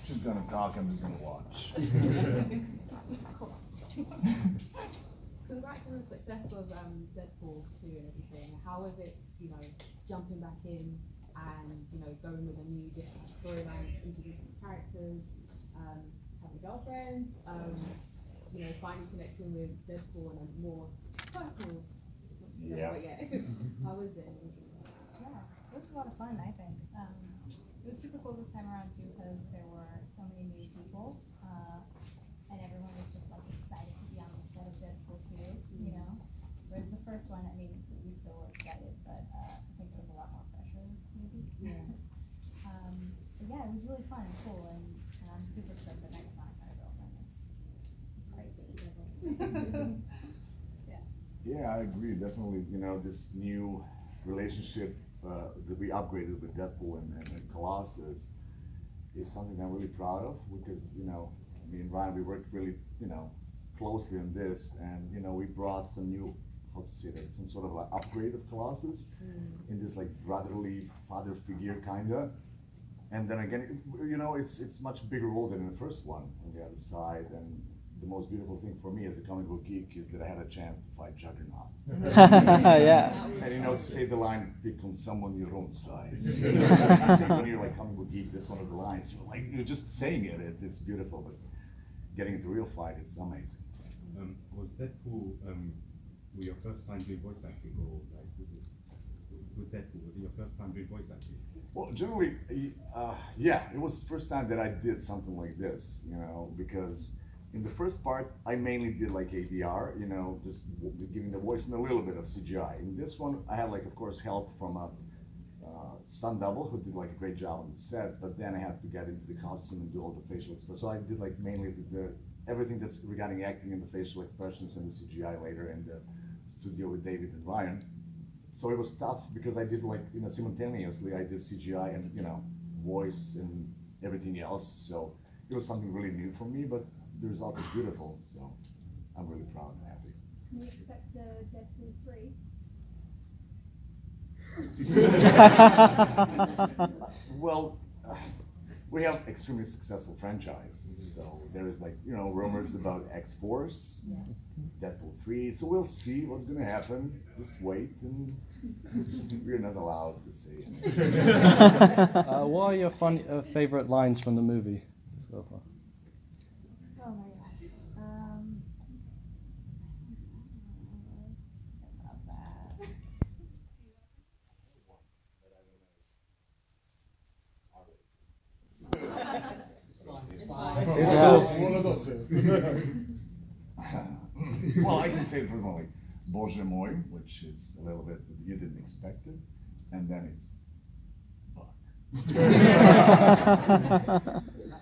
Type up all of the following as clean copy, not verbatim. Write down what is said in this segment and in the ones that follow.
She's gonna talk, I'm just gonna watch. Congrats on the success of Deadpool 2 and everything. How was it, you know, jumping back in and, you know, going with a new different storyline, introducing characters, having girlfriends, you know, finally connecting with Deadpool on a more personal level. Yeah. But yeah, how was it? Yeah, it was a lot of fun, I think. It was super cool this time around too because there were so many new people, and everyone was just like excited to be on the set of Deadpool 2, you know? Whereas the first one, I mean, we still were excited, but I think there was a lot more pressure, maybe. Yeah. But yeah, it was really fun and cool, and I'm super stoked that next time I got a girlfriend. It's crazy. Yeah. Yeah, I agree. Definitely, you know, this new relationship that we upgraded with Deadpool and Colossus is something I'm really proud of because, you know, me and Ryan, we worked really, you know, closely on this, and, you know, we brought some new, how to say that, some sort of like upgrade of Colossus in this like brotherly father figure kinda. And then again, you know, it's much bigger role than in the first one on the other side. And the most beautiful thing for me as a comic book geek is that I had a chance to fight Juggernaut. Yeah. And you know, to say the line, pick on someone your own size. When you're like comic book geek, that's one of the lines. You're just saying it, it's beautiful, but getting into real fight, it's amazing. Was Deadpool your first time doing voice acting, or like was it with Deadpool? Was it your first time doing voice acting? Well, generally, yeah, it was the first time that I did something like this, you know, because in the first part, I mainly did like ADR, you know, just giving the voice and a little bit of CGI. In this one, I had like, of course, help from a stunt double who did like a great job on the set, but then I had to get into the costume and do all the facial expressions. So I did like mainly everything that's regarding acting and the facial expressions and the CGI later in the studio with David and Ryan. So it was tough because I did like, you know, simultaneously I did CGI and, you know, voice and everything else. So it was something really new for me, but the result was beautiful. So I'm really proud and happy. Can we expect Deadpool 3? Well, we have extremely successful franchises. So there is like, you know, rumors about X-Force, Deadpool 3. So we'll see what's going to happen. Just wait, and we're not allowed to say anything. What are your favorite lines from the movie so far? Oh my gosh. It's cool. Well, I can say it for one, like, Bože moj, which is a little bit, you didn't expect it, and then it's, fuck.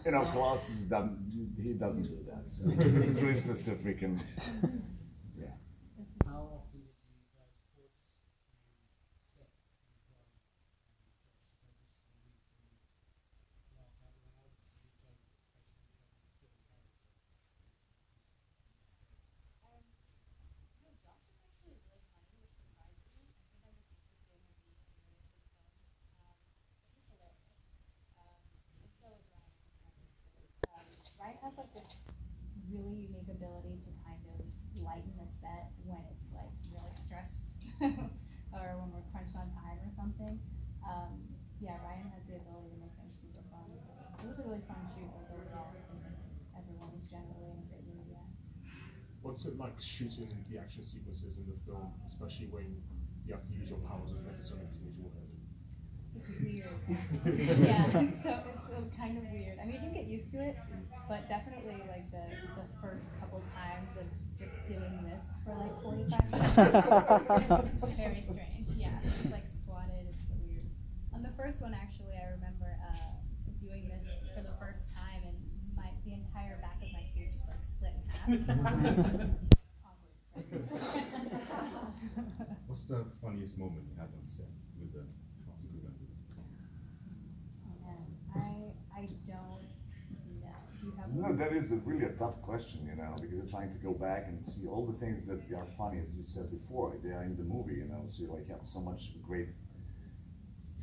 You know, Colossus he doesn't do that, so it's really specific and, yeah. How often did you guys put set Ryan has like this really unique ability to kind of lighten the set when it's like really stressed or when we're crunched on time or something. Yeah, Ryan has the ability to make things super fun. So it was a really fun shoot with overall. Everyone was generally in a great mood. Yeah. What's it like shooting the action sequences in the film, especially when you have to use your powers as like a sort of teenage woman? It's weird. Yeah, it's kind of weird. I mean, you can get used to it, but definitely like the first couple times of just doing this for like 45 minutes. Very strange. Yeah, just like squatted. It's so weird. On the first one, actually, I remember doing this for the first time, and the entire back of my suit just like split in half. What's the funniest moment you had on set with the cast crew members? I don't know. Do you have No, one? that is really a tough question, you know, because you're trying to go back and see all the things that are funny, as you said before, they are in the movie, you know, so you like have so much great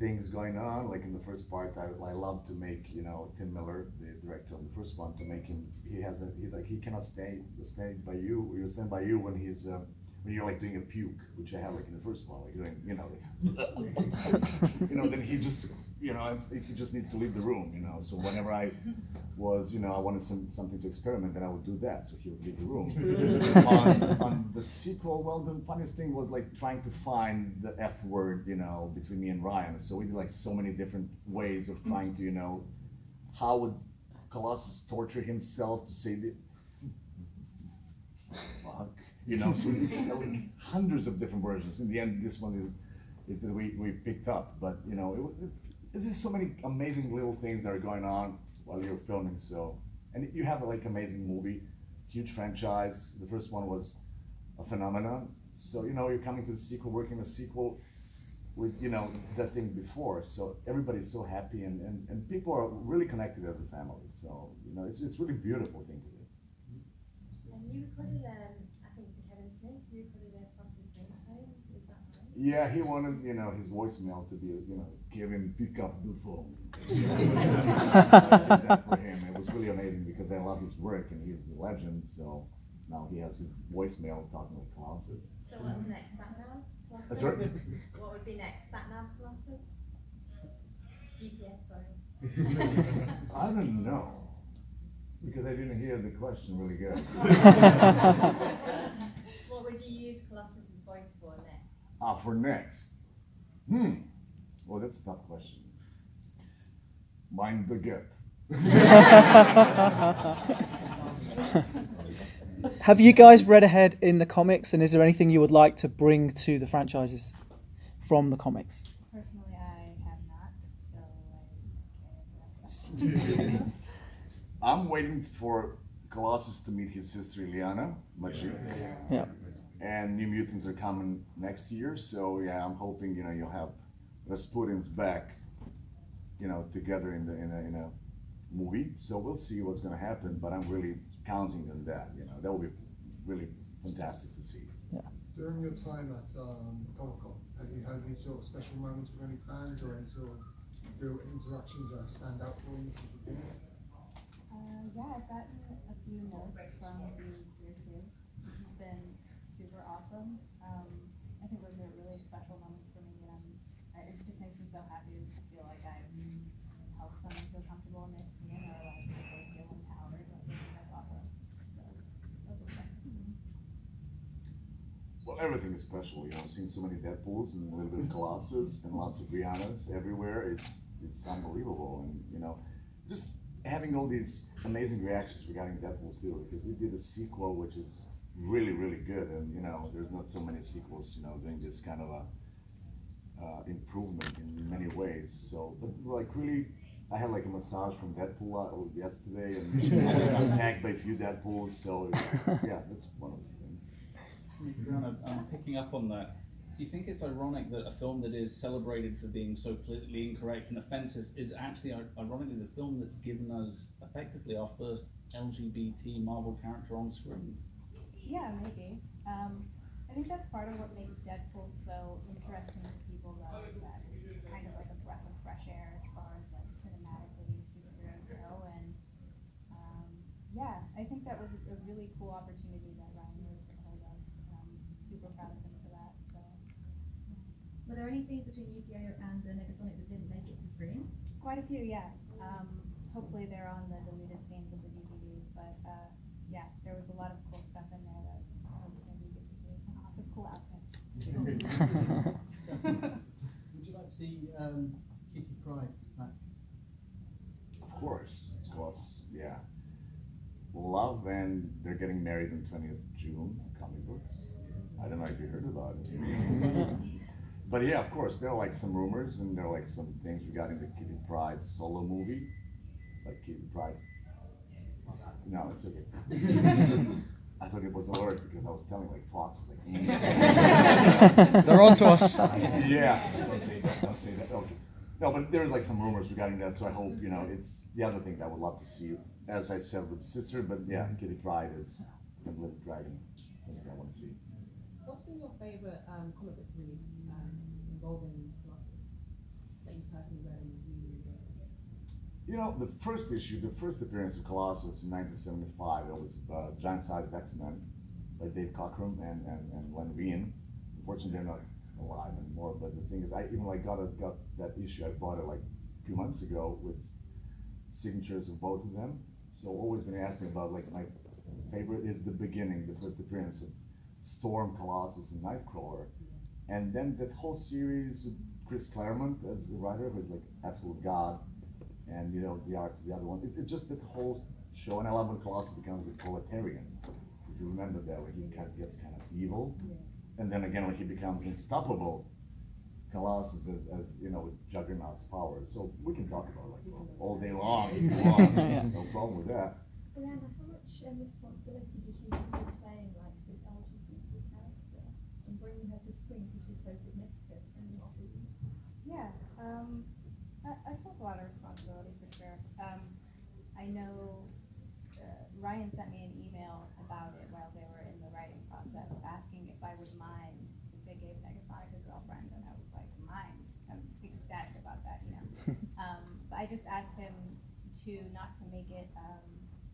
things going on. Like in the first part, I love to make, you know, Tim Miller, the director of the first one, to make him. He cannot stand by you. He'll stand by you when he's when you're like doing a puke, which I had like in the first one, like doing, you know, like, you know. Then he just, you know, he just needs to leave the room, you know. So whenever I was, you know, I wanted something to experiment, then I would do that. So he would leave the room. on the sequel, well, the funniest thing was like trying to find the F word, you know, between me and Ryan. So we did like so many different ways of trying to, you know, how would Colossus torture himself to say the fuck, you know. So it's like hundreds of different versions. In the end, this one is that we picked up. But you know, there's just so many amazing little things that are going on while you're filming. So, and you have a like amazing movie, huge franchise. The first one was a phenomenon. So you know, you're coming to the sequel, working a sequel with, you know, that thing before. So everybody's so happy, and people are really connected as a family. So you know, it's really beautiful thing to do. And you recorded I think Kevin Smith, you recorded a Colossus ringtone, is that right? Yeah, he wanted, you know, his voicemail to be, you know, Kevin, pick up the phone. I did that for him. It was really amazing because I love his work and he's a legend. So now he has his voicemail talking with Colossus. So what's next? Satnav? That's right. What would be next? Satnav Colossus? GPS, sorry. I don't know. Because I didn't hear the question really good. What would you use Colossus's voice for next? For next. Well, that's a tough question. Mind the gap. Have you guys read ahead in the comics, and is there anything you would like to bring to the franchises from the comics? Personally, I have not, so I can't answer that question. I'm waiting for Colossus to meet his sister Ileana, Magic. Yeah. And New Mutants are coming next year, so yeah, I'm hoping, you know, you'll have Rasputin's back, you know, together in a movie. So we'll see what's going to happen, but I'm really counting on that. You know, that will be really fantastic to see. Yeah. During your time at Comic-Con, have you had any sort of special moments with any fans or any sort of real interactions that stand out for you? Yeah, I've gotten a few notes from your kids, which has been super awesome. I think those are really special moments for me, and it just makes me so happy to feel like I've helped someone feel comfortable in their skin, or like they feel empowered. Like, that's awesome. So that's exciting. Well, everything is special, you know, seeing so many Deadpools and a little bit of Colossus and lots of Briannas everywhere, it's unbelievable. And, you know, just having all these amazing reactions regarding Deadpool 2, because we did a sequel which is really, really good, and, you know, there's not so many sequels, you know, doing this kind of a improvement in many ways. So, but like really, I had like a massage from Deadpool yesterday, and I'm tagged by a few Deadpools, so yeah, that's one of the things. Brianna, picking up on that, do you think it's ironic that a film that is celebrated for being so politically incorrect and offensive is actually ironically the film that's given us effectively our first LGBT Marvel character on screen? Yeah, maybe. I think that's part of what makes Deadpool so interesting to people, though, is that it's kind of like a breath of fresh air as far as like cinematically superheroes go, and yeah, I think that was a really cool opportunity that Ryan really took hold of. Super proud of him for that. So. Were there any scenes between Yu-Gi-Oh and Negasonic that didn't make it to screen? Quite a few, yeah. Hopefully they're on the deleted scenes of the DVD, but yeah, there was a lot of cool stuff in there that I hope maybe you get to see. Lots of cool outfits. Would you like to see Kitty Pryde back? Of course, because, yeah, love, and they're getting married on 20th June, comic books. I don't know if you heard about it. But yeah, of course, there are like some rumors, and there are like some things regarding the Kitty Pryde solo movie. Like Kitty Pryde. No, it's okay. I thought it was alert because I was telling like Fox, like, They're on to us. Yeah, don't say that, don't say that. Okay. No, but there's like some rumors regarding that, so I hope, you know, it's the other thing that I would love to see, as I said with Sister, but yeah, Kitty Pryde is the Little Dragon, something I want to see. What's been your favorite comic book read involving Colossus that that you personally read and really enjoyed? You know, the first issue, the first appearance of Colossus in 1975, it was giant-sized X-Men by Dave Cockrum and Len Wein. Unfortunately, they're not alive anymore. But the thing is, I even got that issue. I bought it like a few months ago with signatures of both of them. So always been asking about, like, my favorite is the beginning, the first appearance of Storm, Colossus, and Nightcrawler. And then that whole series with Chris Claremont as the writer, who's like absolute god, and you know, the art of the other one. It's just that whole show, and I love when Colossus becomes a proletarian. If you remember that, when he gets kind of evil, and then again when he becomes unstoppable, Colossus as you know, with Juggernaut's power. So we can talk about it like all day long if you want. No problem with that. Brianna, how much responsibility did you have in playing like this LGBT character and bringing her to screen because she's so significant in the novel? Yeah, I felt a lot of responsibility for sure. I know Ryan sent me an email about it while they were in the writing process, asking if I would mind if they gave Negasonic a girlfriend, and I was like, mind. I'm ecstatic about that, you know. But I just asked him not to make it,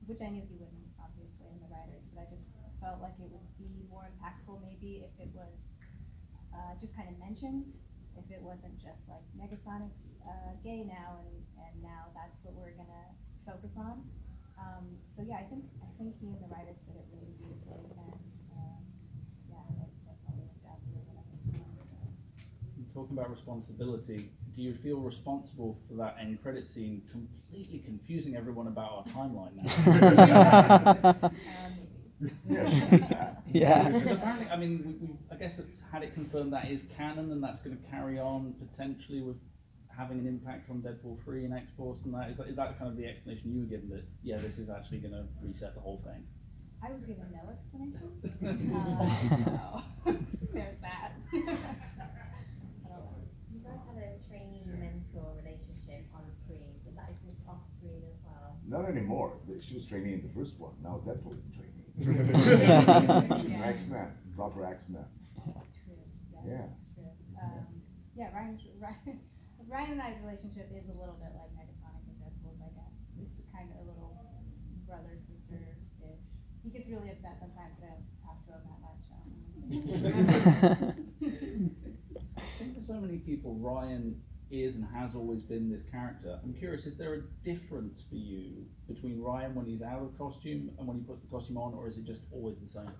which I knew he wouldn't, obviously, in the writers, but I just felt like it would be more impactful maybe if it was just kind of mentioned. If it wasn't just like Negasonic's gay now, and now that's what we're gonna focus on. So yeah, I think he and the writers did it really beautifully, and yeah, that probably worked out really well. Talking about responsibility, do you feel responsible for that end credit scene completely confusing everyone about our timeline now? Yeah. Because apparently, I mean, we I guess it's had it confirmed that is canon, and that's going to carry on potentially with having an impact on Deadpool 3 and X-Force and that. Is that kind of the explanation you were given, that, yeah, this is actually going to reset the whole thing? I was given no explanation. So there's that. You guys had a trainee-mentor relationship on screen. Does that exist off screen as well? Not anymore. She was training in the first one. Now Deadpool is training. She's an X-Man, proper X-Man. True. Yeah. True. Yeah, Ryan and I's relationship is a little bit like Negasonic and Deadpool's, I guess. It's kind of a little brother-sister-ish. He gets really upset sometimes that I don't talk to him that much. I think for so many people, Ryan is and has always been this character. I'm curious, is there a difference for you between Ryan when he's out of costume and when he puts the costume on, or is it just always the same?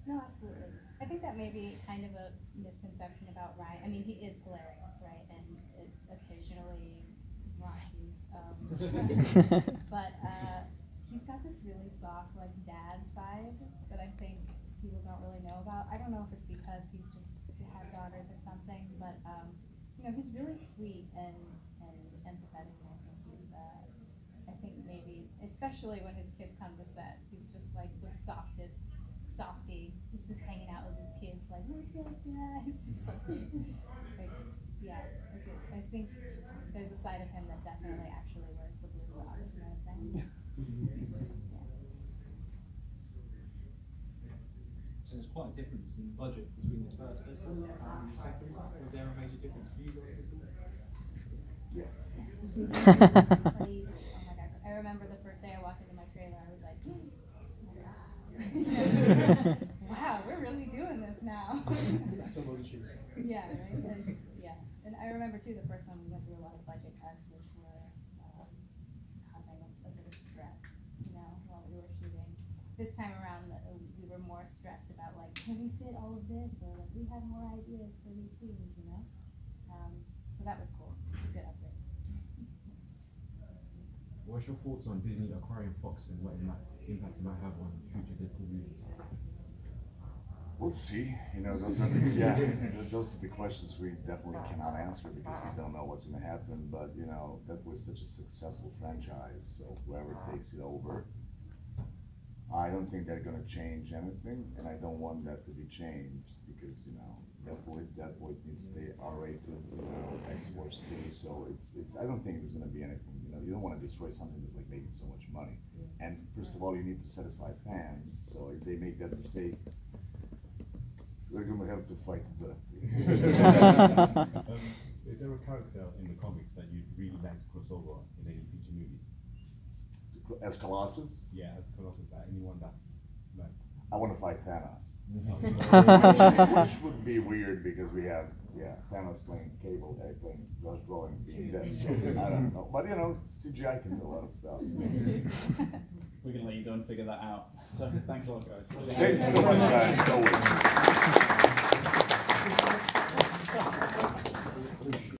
No, absolutely. I think that may be kind of a misconception about Ryan. I mean, he is hilarious, right? And occasionally raunchy. But he's got this really soft, like, dad side that I think people don't really know about. I don't know if it's because he's just had daughters or something, but you know, he's really sweet and empathetic. And I think he's, I think maybe, especially when his kids come to set, he's just like the softest softie. He's just hanging out with his kids, like, what's up, guys? So, like, yeah, I think there's a side of him that definitely actually wears the blue blouse, you know what I'm saying? So there's quite a difference in budget between the first and the second one. Was there a major difference for you guys? Yeah. Crazy. Oh my god. I remember the first day I walked into my trailer, I was like, oh my god. Wow, we're really doing this now. That's a lot of cheese. Yeah, right? Yeah. And I remember too, the first time we went through a lot of budget cuts, which were causing a bit of stress, you know, while we were shooting. This time around, we were more stressed about, like, can we fit all of this? Or, like, we have more ideas for these scenes, you know? So that was cool. It's a good upgrade. What's your thoughts on Disney acquiring Fox and what impact it might have on future Deadpool movies? We'll see. You know, those are the questions we definitely cannot answer because we don't know what's going to happen. But you know, Deadpool is such a successful franchise, so whoever takes it over, I don't think they're going to change anything, and I don't want that to be changed because you know, Deadpool is Deadpool. It needs to stay R-rated, you know, X-Force too. So it's. I don't think there's going to be anything. You know, you don't want to destroy something that's like making so much money. And first of all, you need to satisfy fans. So if they make that mistake, they're going to have to fight to death. Is there a character in the comics that you'd really like to cross over in any future movies? As Colossus? Yeah, as Colossus, anyone that's like. I want to fight Thanos. Which would be weird because we have, Thanos playing Cable Guy, playing Josh Brolin being dead. So I don't know. But CGI can do a lot of stuff. We're going to let you go and figure that out. So thanks a lot, guys. Thanks so much, guys. Always.